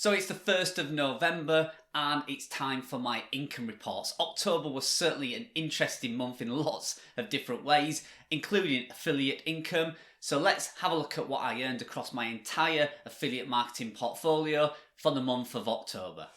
So it's the 1st of November and it's time for my income reports. October was certainly an interesting month in lots of different ways, including affiliate income. So let's have a look at what I earned across my entire affiliate marketing portfolio for the month of October.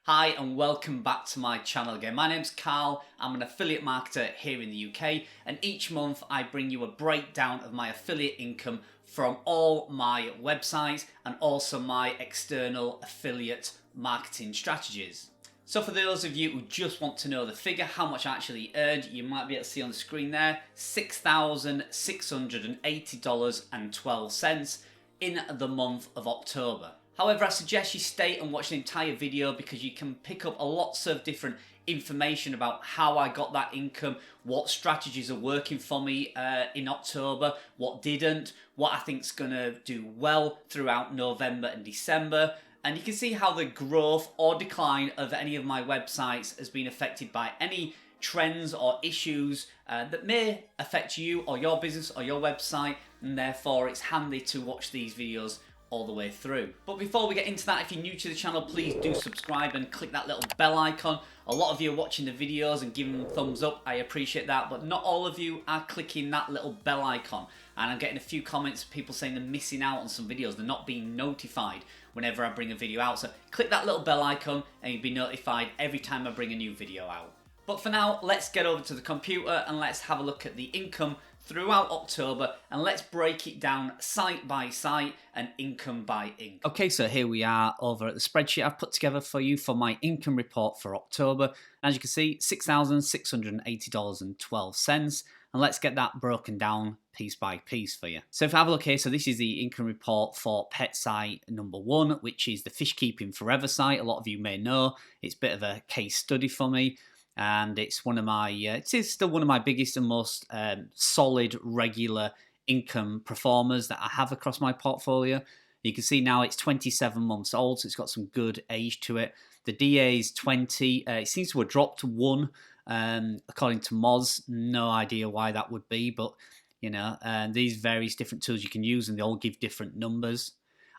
Hi and welcome back to my channel again. My name's Carl, I'm an affiliate marketer here in the UK, and each month I bring you a breakdown of my affiliate income from all my websites and also my external affiliate marketing strategies. So for those of you who just want to know the figure, how much I actually earned, you might be able to see on the screen there, $6,680.12 in the month of October. However, I suggest you stay and watch the entire video because you can pick up lots of different information about how I got that income, what strategies are working for me in October, what didn't, what I think is going to do well throughout November and December. And you can see how the growth or decline of any of my websites has been affected by any trends or issues that may affect you or your business or your website, and therefore it's handy to watch these videos all the way through. But before we get into that, if you're new to the channel, please do subscribe and click that little bell icon. A lot of you are watching the videos and giving them thumbs up. I appreciate that, but not all of you are clicking that little bell icon. And I'm getting a few comments of people saying they're missing out on some videos. They're not being notified whenever I bring a video out. So click that little bell icon and you'll be notified every time I bring a new video out. But for now, let's get over to the computer and let's have a look at the income throughout October, and let's break it down site by site and income by income. Okay, so here we are over at the spreadsheet I've put together for you for my income report for October. As you can see, $6,680.12, and let's get that broken down piece by piece for you. So if I have a look here, so this is the income report for pet site number 1, which is the Fish Keeping Forever site. A lot of you may know, it's a bit of a case study for me. And it's one of my, it is still one of my biggest and most solid regular income performers that I have across my portfolio. You can see now it's 27 months old, so it's got some good age to it. The DA is 20. It seems to have dropped 1, according to Moz. No idea why that would be, but you know, these various different tools you can use, and they all give different numbers.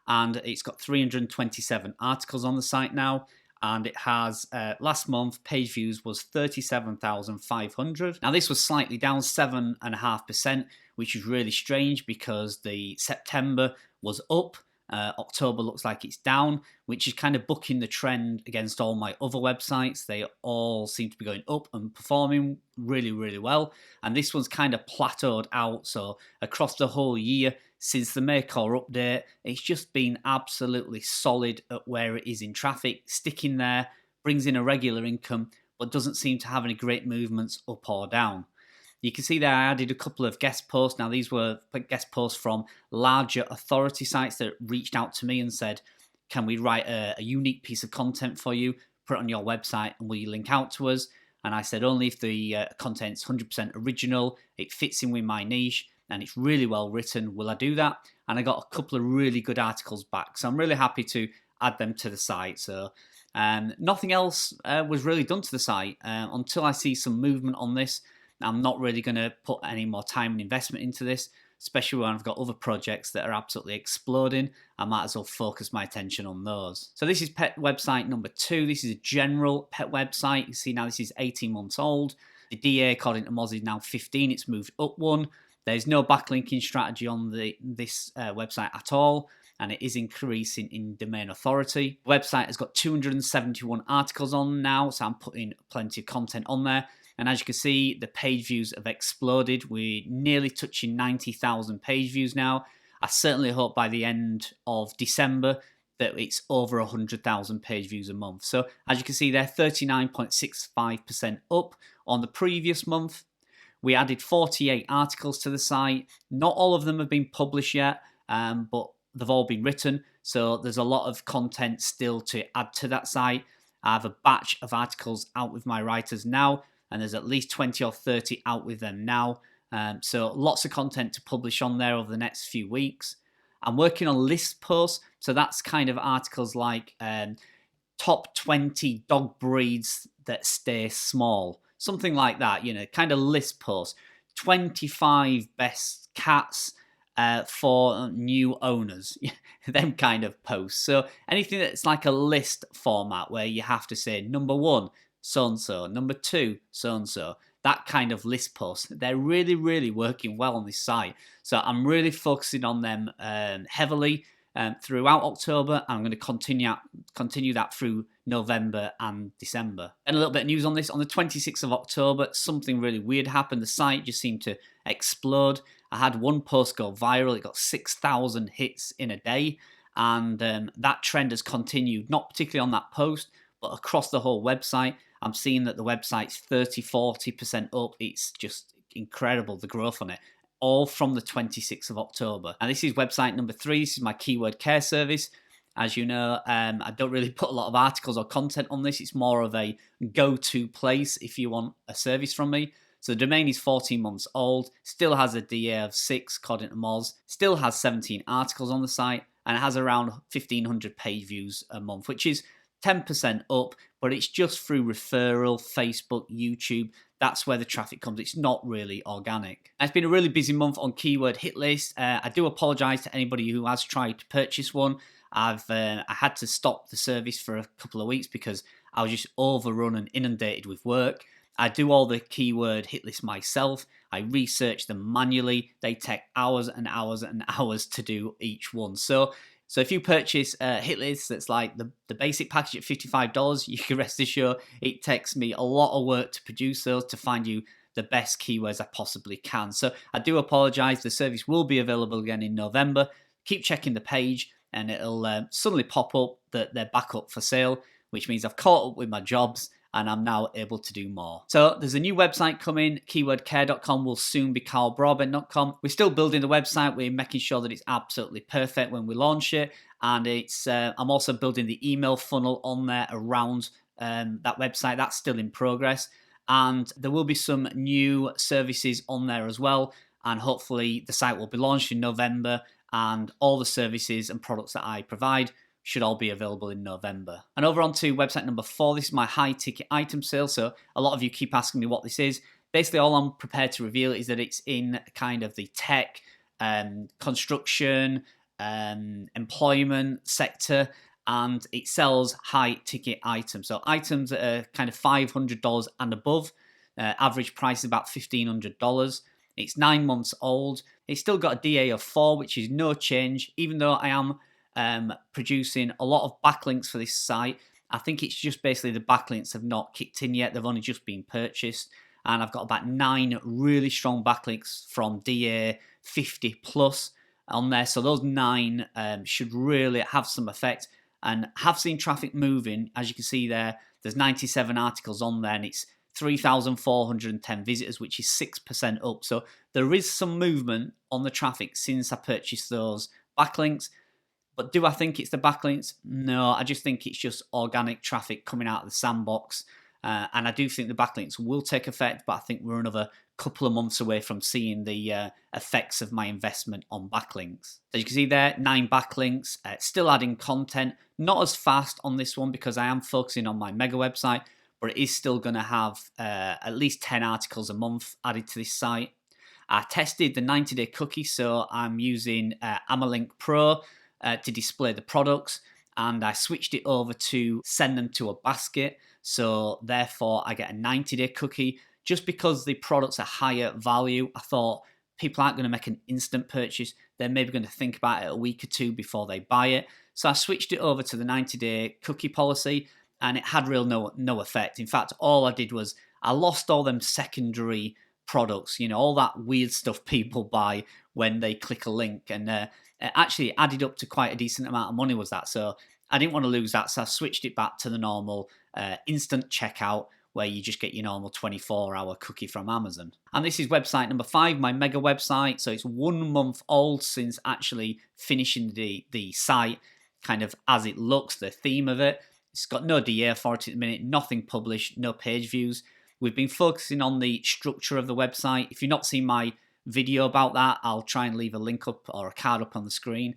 And it's got 327 articles on the site now. And it has, last month, page views was 37,500. Now, this was slightly down 7.5%, which is really strange because the September was up. October looks like it's down, which is kind of bucking the trend against all my other websites. They all seem to be going up and performing really, really well. And this one's kind of plateaued out. So across the whole year, since the Maycore update, it's just been absolutely solid at where it is in traffic, sticking there, brings in a regular income, but doesn't seem to have any great movements up or down. You can see there I added a couple of guest posts. Now, these were guest posts from larger authority sites that reached out to me and said, can we write a unique piece of content for you, put it on your website, and will you link out to us? And I said, only if the content's 100% original, it fits in with my niche, and it's really well written, will I do that? And I got a couple of really good articles back. So I'm really happy to add them to the site. So nothing else was really done to the site. Until I see some movement on this, I'm not really going to put any more time and investment into this, especially when I've got other projects that are absolutely exploding. I might as well focus my attention on those. So this is pet website number 2. This is a general pet website. You see now this is 18 months old. The DA, according to Moz, is now 15. It's moved up 1. There's no backlinking strategy on this website at all, and it is increasing in domain authority. The website has got 271 articles on now, so I'm putting plenty of content on there. And as you can see, the page views have exploded. We're nearly touching 90,000 page views now. I certainly hope by the end of December that it's over 100,000 page views a month. So as you can see there, 39.65% up on the previous month. We added 48 articles to the site. Not all of them have been published yet, but they've all been written. So there's a lot of content still to add to that site. I have a batch of articles out with my writers now, and there's at least 20 or 30 out with them now. So lots of content to publish on there over the next few weeks. I'm working on list posts. So that's kind of articles like top 20 dog breeds that stay small. Something like that, you know, kind of list posts 25 best cats for new owners, them kind of posts. So anything that's like a list format where you have to say number 1, so-and-so, number 2, so-and-so, that kind of list post, they're really, really working well on this site. So I'm really focusing on them heavily throughout October. I'm going to continue that through November and December. And a little bit of news on this. On the 26th of October, something really weird happened. The site just seemed to explode. I had one post go viral. It got 6,000 hits in a day. And that trend has continued, not particularly on that post, but across the whole website. I'm seeing that the website's 30-40% up. It's just incredible, the growth on it. All from the 26th of October. And this is website number 3. This is my keyword care service. As you know, I don't really put a lot of articles or content on this. It's more of a go-to place if you want a service from me. So the domain is 14 months old, still has a DA of 6 according to Moz, still has 17 articles on the site, and it has around 1,500 page views a month, which is 10% up, but it's just through referral, Facebook, YouTube. That's where the traffic comes. It's not really organic. It's been a really busy month on keyword hit list. I do apologize to anybody who has tried to purchase one. I had to stop the service for a couple of weeks because I was just overrun and inundated with work. I do all the keyword hit list myself. I research them manually. They take hours and hours and hours to do each one. So if you purchase a hit list that's like the basic package at $55, you can rest assured it takes me a lot of work to produce those, to find you the best keywords I possibly can. So I do apologize. The service will be available again in November. Keep checking the page and it'll suddenly pop up that they're back up for sale, which means I've caught up with my jobs and I'm now able to do more. So there's a new website coming. Keywordcare.com will soon be carlbroadbent.com. We're still building the website. We're making sure that it's absolutely perfect when we launch it. And I'm also building the email funnel on there around that website. That's still in progress. And there will be some new services on there as well. And hopefully the site will be launched in November, and all the services and products that I provide should all be available in November. And over on to website number 4, this is my high ticket item sale. So a lot of you keep asking me what this is. Basically, all I'm prepared to reveal is that it's in kind of the tech, construction, employment sector, and it sells high ticket items. So items that are kind of $500 and above. Average price is about $1,500. It's 9 months old. It's still got a DA of 4, which is no change, even though I am producing a lot of backlinks for this site. I think it's just basically the backlinks have not kicked in yet. They've only just been purchased. And I've got about 9 really strong backlinks from DA 50 plus on there. So those 9 should really have some effect, and have seen traffic moving. As you can see there, there's 97 articles on there and it's 3,410 visitors, which is 6% up. So there is some movement on the traffic since I purchased those backlinks. But do I think it's the backlinks? No, I just think it's just organic traffic coming out of the sandbox. And I do think the backlinks will take effect, but I think we're another couple of months away from seeing the effects of my investment on backlinks. As you can see there, 9 backlinks, still adding content. Not as fast on this one because I am focusing on my mega website, but it is still going to have at least 10 articles a month added to this site. I tested the 90-day cookie, so I'm using Amalink Pro to display the products, and I switched it over to send them to a basket. So therefore I get a 90-day cookie. Just because the products are higher value, I thought people aren't going to make an instant purchase. They're maybe going to think about it a week or two before they buy it. So I switched it over to the 90-day cookie policy, and it had no effect. In fact, all I did was I lost all them secondary products, all that weird stuff people buy when they click a link, and it actually added up to quite a decent amount of money was that. So I didn't want to lose that, so I switched it back to the normal instant checkout, where you just get your normal 24-hour cookie from Amazon. And this is website number 5, my mega website. So it's 1 month old since actually finishing the site, kind of as it looks, the theme of it. It's got no DA for it at the minute, nothing published, no page views. We've been focusing on the structure of the website. If you've not seen my video about that, I'll try and leave a link up or a card up on the screen.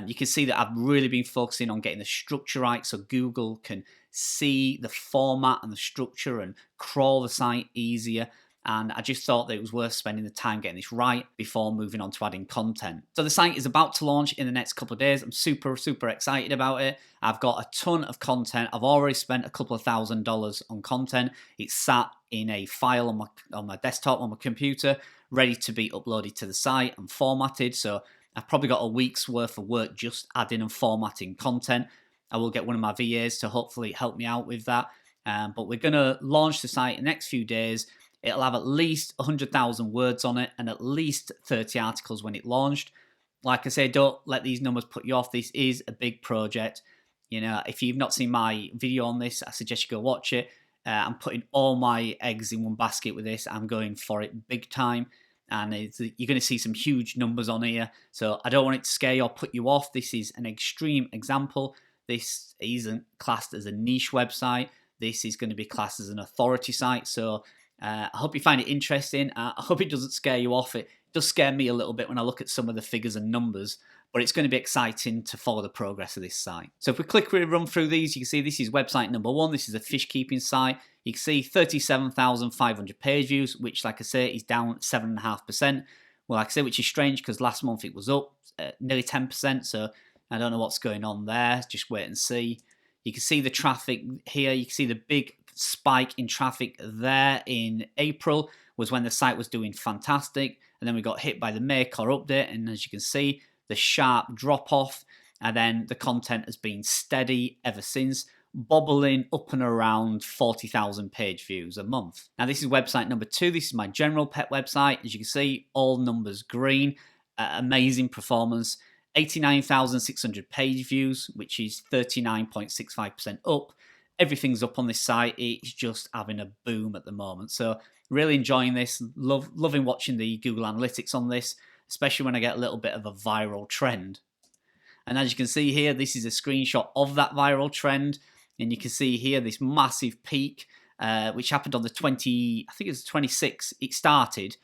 You can see that I've really been focusing on getting the structure right so Google can see the format and the structure and crawl the site easier. and I just thought that it was worth spending the time getting this right before moving on to adding content. So the site is about to launch in the next couple of days. I'm super excited about it. I've got a ton of content. I've already spent a couple of $1,000s on content. It's sat in a file on my desktop, on my computer, ready to be uploaded to the site and formatted. So I've probably got a week's worth of work just adding and formatting content. I will get one of my VAs to hopefully help me out with that. But we're going to launch the site in the next few days. It'll have at least 100,000 words on it and at least 30 articles when it launched. Like I say, don't let these numbers put you off. This is a big project. You know, if you've not seen my video on this, I suggest you go watch it. I'm putting all my eggs in one basket with this. I'm going for it big time. And you're going to see some huge numbers on here. So I don't want it to scare you or put you off. This is an extreme example. This isn't classed as a niche website. This is going to be classed as an authority site. So I hope you find it interesting. I hope it doesn't scare you off. It does scare me a little bit when I look at some of the figures and numbers, but it's going to be exciting to follow the progress of this site. So if we quickly run through these, you can see this is website number 1. This is a fish keeping site. You can see 37,500 page views, which, like I say, is down 7.5%. Well, like I say, which is strange because last month it was up nearly 10%. So I don't know what's going on there. Just wait and see. You can see the traffic here. You can see the big spike in traffic there in April was when the site was doing fantastic. And then we got hit by the May core update. And as you can see, the sharp drop off. And then the content has been steady ever since, bobbling up and around 40,000 page views a month. Now, this is website number 2. This is my general pet website. As you can see, all numbers green. Amazing performance. 89,600 page views, which is 39.65% up. Everything's up on this site. It's just having a boom at the moment. So really enjoying this. Loving watching the Google Analytics on this, especially when I get a little bit of a viral trend. And as you can see here, this is a screenshot of that viral trend. And you can see here this massive peak, which happened on the 20, I think it was the 26th. It started.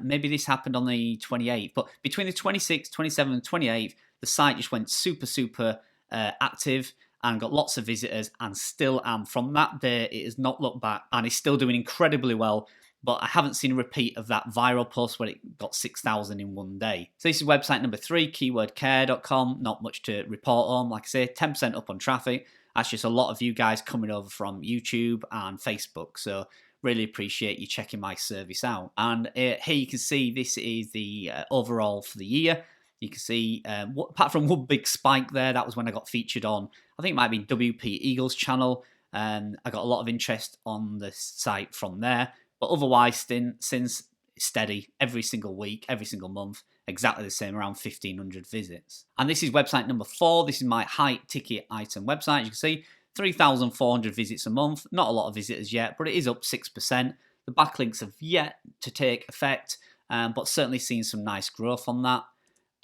Maybe this happened on the 28th. But between the 26th, 27th, and 28th, the site just went super active and got lots of visitors, and still am. From that day, it has not looked back and is still doing incredibly well. But I haven't seen a repeat of that viral post where it got 6,000 in one day. So this is website number 3, keywordcare.com. Not much to report on. Like I say, 10% up on traffic. That's just a lot of you guys coming over from YouTube and Facebook. So really appreciate you checking my service out. And here you can see this is the overall for the year. You can see, apart from one big spike there, that was when I got featured on, I think it might be WP Eagle's channel. I got a lot of interest on the site from there. But otherwise, since steady every single week, every single month, exactly the same, around 1,500 visits. And this is website number 4. This is my high ticket item website. As you can see, 3,400 visits a month. Not a lot of visitors yet, but it is up 6%. The backlinks have yet to take effect, but certainly seen some nice growth on that.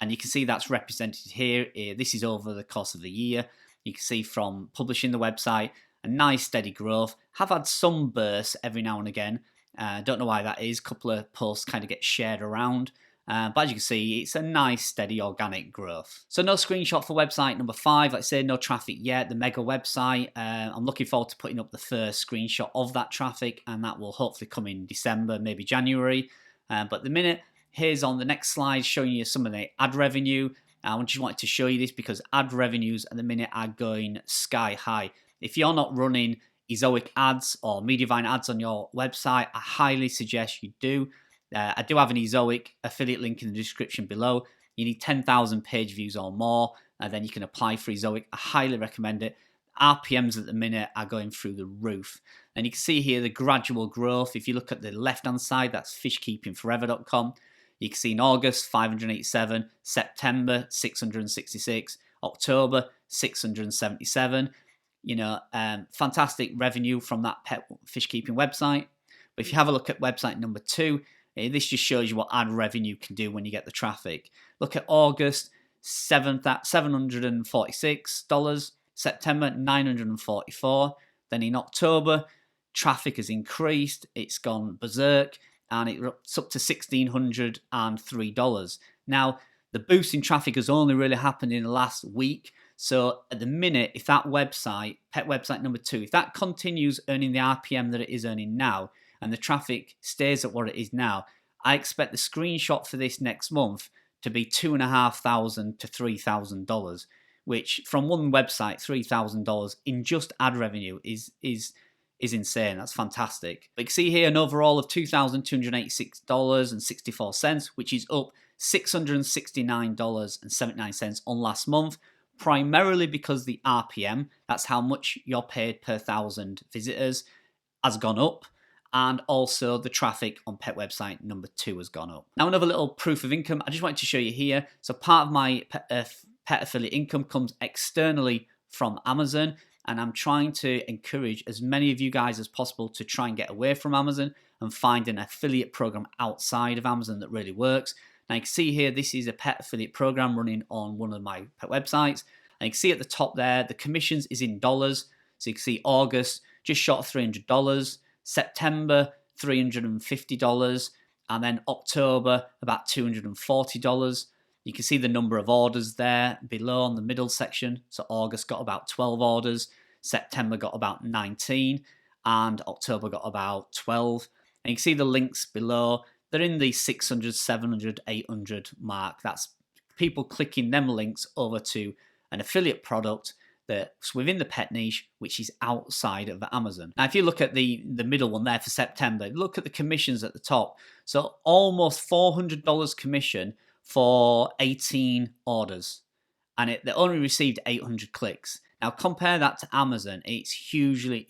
And you can see that's represented here. This is over the course of the year. You can see from publishing the website, a nice steady growth. Have had some bursts every now and again. Don't know why that is. A couple of posts kind of get shared around. But as you can see, it's a nice, steady, organic growth. So no screenshot for website number 5. Like I say, no traffic yet. The mega website. I'm looking forward to putting up the first screenshot of that traffic, and that will hopefully come in December, maybe January. But at the minute, here's on the next slide showing you some of the ad revenue. I just wanted to show you this because ad revenues at the minute are going sky high. If you're not running Ezoic ads or Mediavine ads on your website, I highly suggest you do. I do have an Ezoic affiliate link in the description below. You need 10,000 page views or more, and then you can apply for Ezoic. I highly recommend it. RPMs at the minute are going through the roof. And you can see here the gradual growth. If you look at the left-hand side, that's fishkeepingforever.com. You can see in August, 587, September, 666, October, 677. You know, fantastic revenue from that pet fish keeping website. But if you have a look at website number 2, this just shows you what ad revenue can do when you get the traffic. Look at August, $746, September, $944. Then in October, traffic has increased. It's gone berserk, and it's up to $1,603. Now, the boost in traffic has only really happened in the last week. So at the minute, if that website, pet website number 2, if that continues earning the RPM that it is earning now, and the traffic stays at what it is now, I expect the screenshot for this next month to be $2,500 to $3,000, which from one website, $3,000 in just ad revenue is insane. That's fantastic. But you can see here an overall of $2,286.64, which is up $669.79 on last month, primarily because the RPM, that's how much you're paid per 1,000 visitors, has gone up, and also the traffic on pet website number 2 has gone up. Now another little proof of income I just wanted to show you here. So part of my pet affiliate income comes externally from Amazon, and I'm trying to encourage as many of you guys as possible to try and get away from Amazon and find an affiliate program outside of Amazon that really works. Now you can see here, this is a pet affiliate program running on one of my pet websites. And you can see at the top there, the commissions is in dollars. So you can see August, just short of $300. September, $350. And then October, about $240. You can see the number of orders there below on the middle section. So August got about 12 orders. September got about 19. And October got about 12. And you can see the links below. They're in the 600, 700, 800 mark. That's people clicking them links over to an affiliate product that's within the pet niche, which is outside of Amazon. Now, if you look at the middle one there for September, look at the commissions at the top. So almost $400 commission for 18 orders. And they only received 800 clicks. Now, compare that to Amazon. It's hugely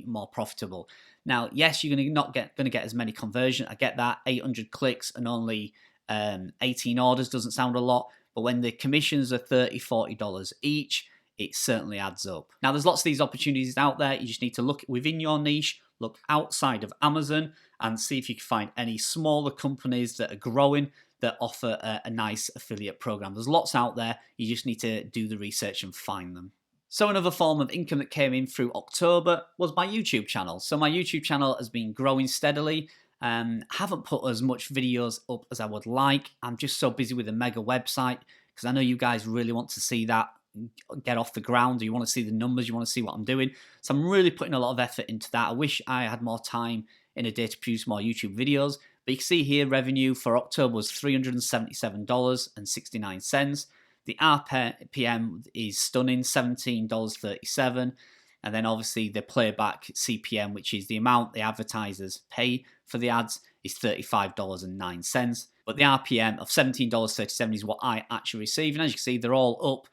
more profitable. Now, yes, you're not going to get as many conversion. I get that. 800 clicks and only 18 orders doesn't sound a lot. But when the commissions are $30, $40 each, it certainly adds up. Now, there's lots of these opportunities out there. You just need to look within your niche, look outside of Amazon, and see if you can find any smaller companies that are growing that offer a nice affiliate program. There's lots out there. You just need to do the research and find them. So another form of income that came in through October was my YouTube channel. So my YouTube channel has been growing steadily. Haven't put as much videos up as I would like. I'm just so busy with a mega website because I know you guys really want to see that get off the ground. You want to see the numbers. You want to see what I'm doing. So I'm really putting a lot of effort into that. I wish I had more time in a day to produce more YouTube videos. But you can see here revenue for October was $377.69. The RPM is stunning, $17.37. And then obviously the playback CPM, which is the amount the advertisers pay for the ads, is $35.09. But the RPM of $17.37 is what I actually receive. And as you can see, they're all up.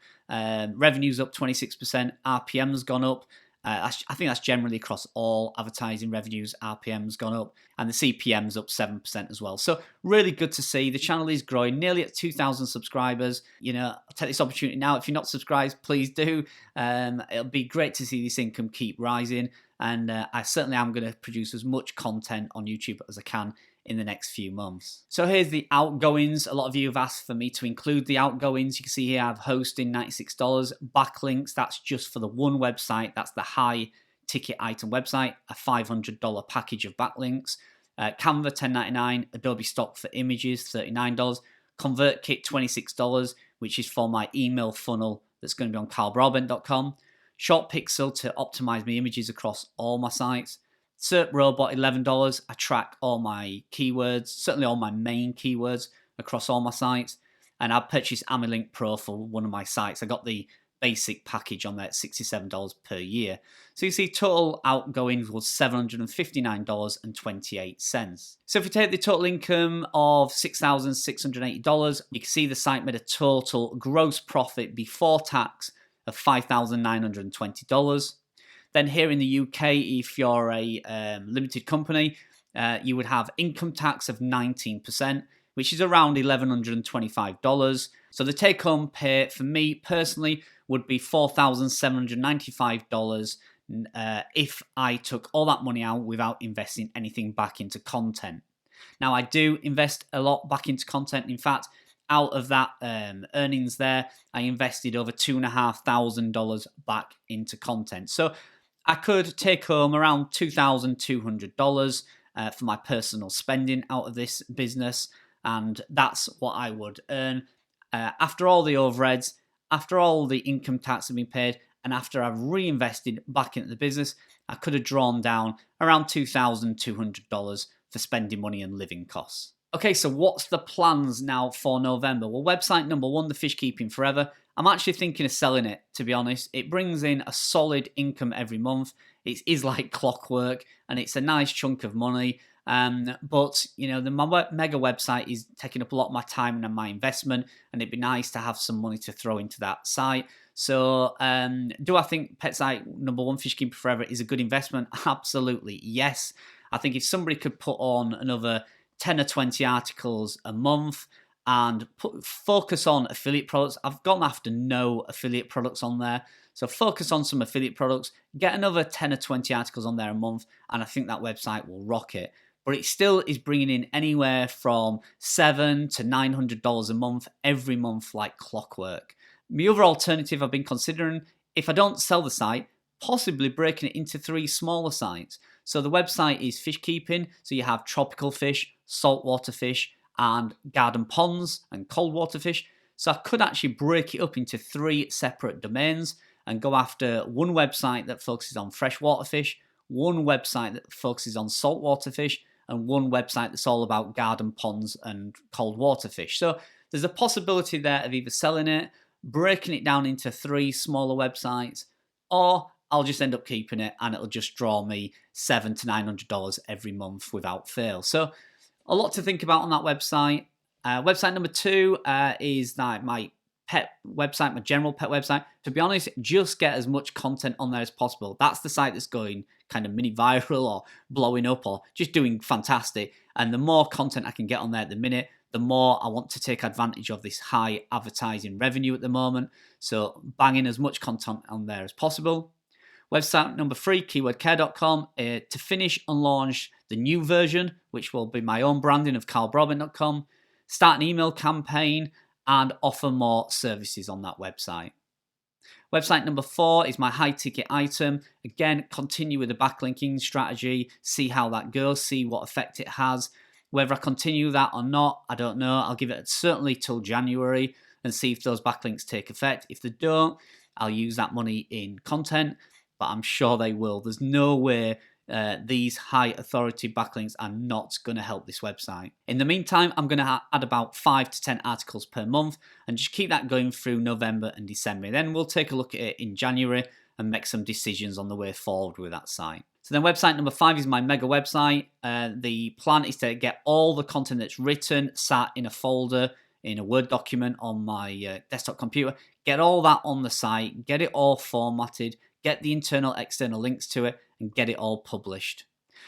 Revenue's up 26%. RPM's gone up. I think that's generally across all advertising revenues. RPM's gone up, and the CPM's up 7% as well. So really good to see. The channel is growing, nearly at 2,000 subscribers. You know, I'll take this opportunity now. If you're not subscribed, please do. It'll be great to see this income keep rising, and I certainly am going to produce as much content on YouTube as I can in the next few months. So here's the outgoings. A lot of you have asked for me to include the outgoings. You can see here I have hosting, $96, backlinks, that's just for the one website, that's the high ticket item website, a $500 package of backlinks, Canva, $10.99, Adobe stock for images, $39, ConvertKit, $26, which is for my email funnel that's going to be on carlbroadbent.com, ShortPixel to optimize my images across all my sites, SERP Robot, $11. I track all my keywords, certainly all my main keywords across all my sites. And I purchased AmiLink Pro for one of my sites. I got the basic package on there at $67 per year. So you see total outgoings was $759.28. So if you take the total income of $6,680, you can see the site made a total gross profit before tax of $5,920. Then here in the UK, if you're a limited company, you would have income tax of 19%, which is around $1,125. So the take-home pay for me personally would be $4,795 if I took all that money out without investing anything back into content. Now, I do invest a lot back into content. In fact, out of that earnings there, I invested over $2,500 back into content. So I could take home around $2,200 for my personal spending out of this business, and that's what I would earn. After all the overheads, after all the income tax have been paid, And after I've reinvested back into the business, I could have drawn down around $2,200 for spending money and living costs. Okay, so what's the plans now for November? Well, website number one, the Fish Keeping Forever, I'm actually thinking of selling it, to be honest. It brings in a solid income every month. It is like clockwork, and it's a nice chunk of money. But, you know, the mega website is taking up a lot of my time and my investment, and it'd be nice to have some money to throw into that site. So, do I think pet site number one, Fish Keeping Forever, is a good investment? Absolutely, yes. I think if somebody could put on another 10 or 20 articles a month and focus on affiliate products. I've gone after no affiliate products on there. So focus on some affiliate products, get another 10 or 20 articles on there a month, and I think that website will rock it. But it still is bringing in anywhere from $700 to $900 a month every month like clockwork. My other alternative I've been considering, if I don't sell the site, possibly breaking it into 3 smaller sites. So the website is fish keeping, so you have tropical fish, saltwater fish, and garden ponds and cold water fish. So I could actually break it up into 3 separate domains and go after one website that focuses on freshwater fish, one website that focuses on saltwater fish, and one website that's all about garden ponds and cold water fish. So there's a possibility there of either selling it, breaking it down into 3 smaller websites, or I'll just end up keeping it and it'll just draw me $700 to $900 every month without fail. So a lot to think about on that website. Website number 2 is that my pet website, my general pet website. To be honest, just get as much content on there as possible. That's the site that's going kind of mini viral or blowing up or just doing fantastic. And the more content I can get on there at the minute, the more I want to take advantage of this high advertising revenue at the moment. So banging as much content on there as possible. Website number 3, keywordcare.com, to finish and launch the new version, which will be my own branding of carlbroadbent.com, start an email campaign, and offer more services on that website. Website number 4 is my high ticket item. Again, continue with the backlinking strategy, see how that goes, see what effect it has. Whether I continue that or not, I don't know. I'll give it certainly till January and see if those backlinks take effect. If they don't, I'll use that money in content, but I'm sure they will. There's no way these high authority backlinks are not going to help this website. In the meantime, I'm going to add about 5 to 10 articles per month and just keep that going through November and December. Then we'll take a look at it in January and make some decisions on the way forward with that site. So then website number 5 is my mega website. The plan is to get all the content that's written sat in a folder in a Word document on my desktop computer, get all that on the site, get it all formatted, get the internal, external links to it, and get it all published.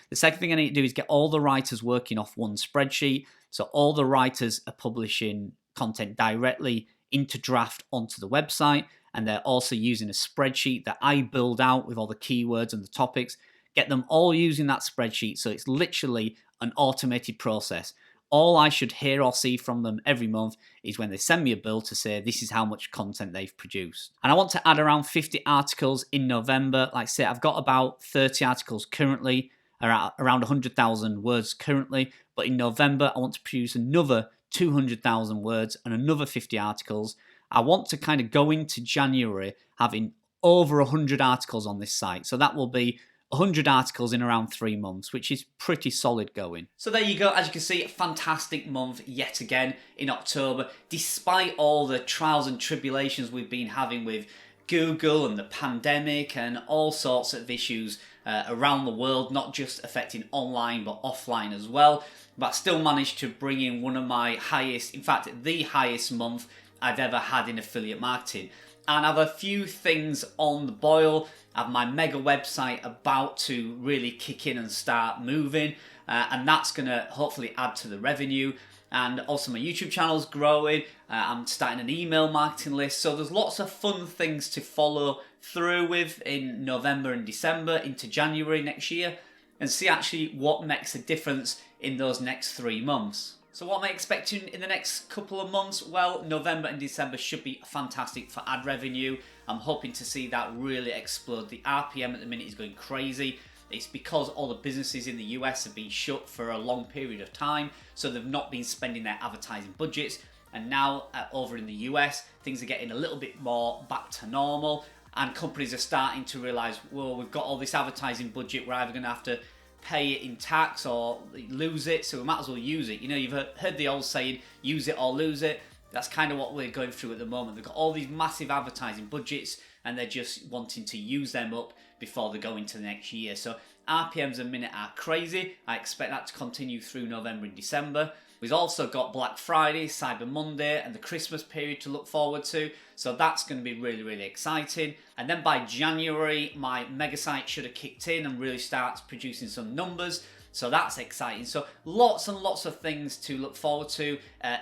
The second thing I need to do is get all the writers working off one spreadsheet. So all the writers are publishing content directly into draft onto the website, and they're also using a spreadsheet that I build out with all the keywords and the topics. Get them all using that spreadsheet, so it's literally an automated process. All I should hear or see from them every month is when they send me a bill to say this is how much content they've produced. And I want to add around 50 articles in November. Like I say, I've got about 30 articles currently, around 100,000 words currently. But in November, I want to produce another 200,000 words and another 50 articles. I want to kind of go into January having over 100 articles on this site. So that will be 100 articles in around 3 months, which is pretty solid going. So there you go. As you can see, a fantastic month yet again in October. Despite all the trials and tribulations we've been having with Google and the pandemic and all sorts of issues around the world, not just affecting online but offline as well, but I still managed to bring in one of my highest, in fact the highest month I've ever had in affiliate marketing. And I have a few things on the boil. I have my mega website about to really kick in and start moving, and that's going to hopefully add to the revenue. And also my YouTube channel's growing. I'm starting an email marketing list. So there's lots of fun things to follow through with in November and December into January next year, and see actually what makes a difference in those next 3 months. So what am I expecting in the next couple of months? Well, November and December should be fantastic for ad revenue. I'm hoping to see that really explode. The RPM at the minute is going crazy. It's because all the businesses in the US have been shut for a long period of time, so they've not been spending their advertising budgets. And now over in the US, things are getting a little bit more back to normal, and companies are starting to realise, well, we've got all this advertising budget, we're either going to have to pay it in tax or lose it, so we might as well use it. You know, you've heard the old saying, use it or lose it. That's kind of what we're going through at the moment. They've got all these massive advertising budgets and they're just wanting to use them up before they go into the next year. So RPMs a minute are crazy. I expect that to continue through November and December. We've also got Black Friday, Cyber Monday and the Christmas period to look forward to. So that's going to be really, really exciting. And then by January, my mega site should have kicked in and really starts producing some numbers. So that's exciting. So lots and lots of things to look forward to,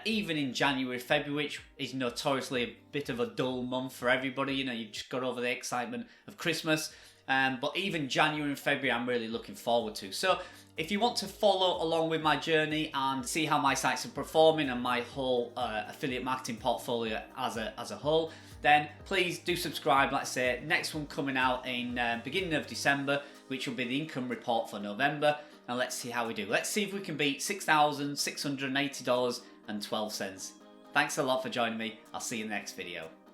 even in January, February, which is notoriously a bit of a dull month for everybody. You know, you've just got over the excitement of Christmas. But even January and February, I'm really looking forward to. So if you want to follow along with my journey and see how my sites are performing and my whole affiliate marketing portfolio as a whole, then please do subscribe. Like I say, next one coming out in beginning of December, which will be the income report for November. And let's see how we do. Let's see if we can beat $6,680.12. Thanks a lot for joining me. I'll see you in the next video.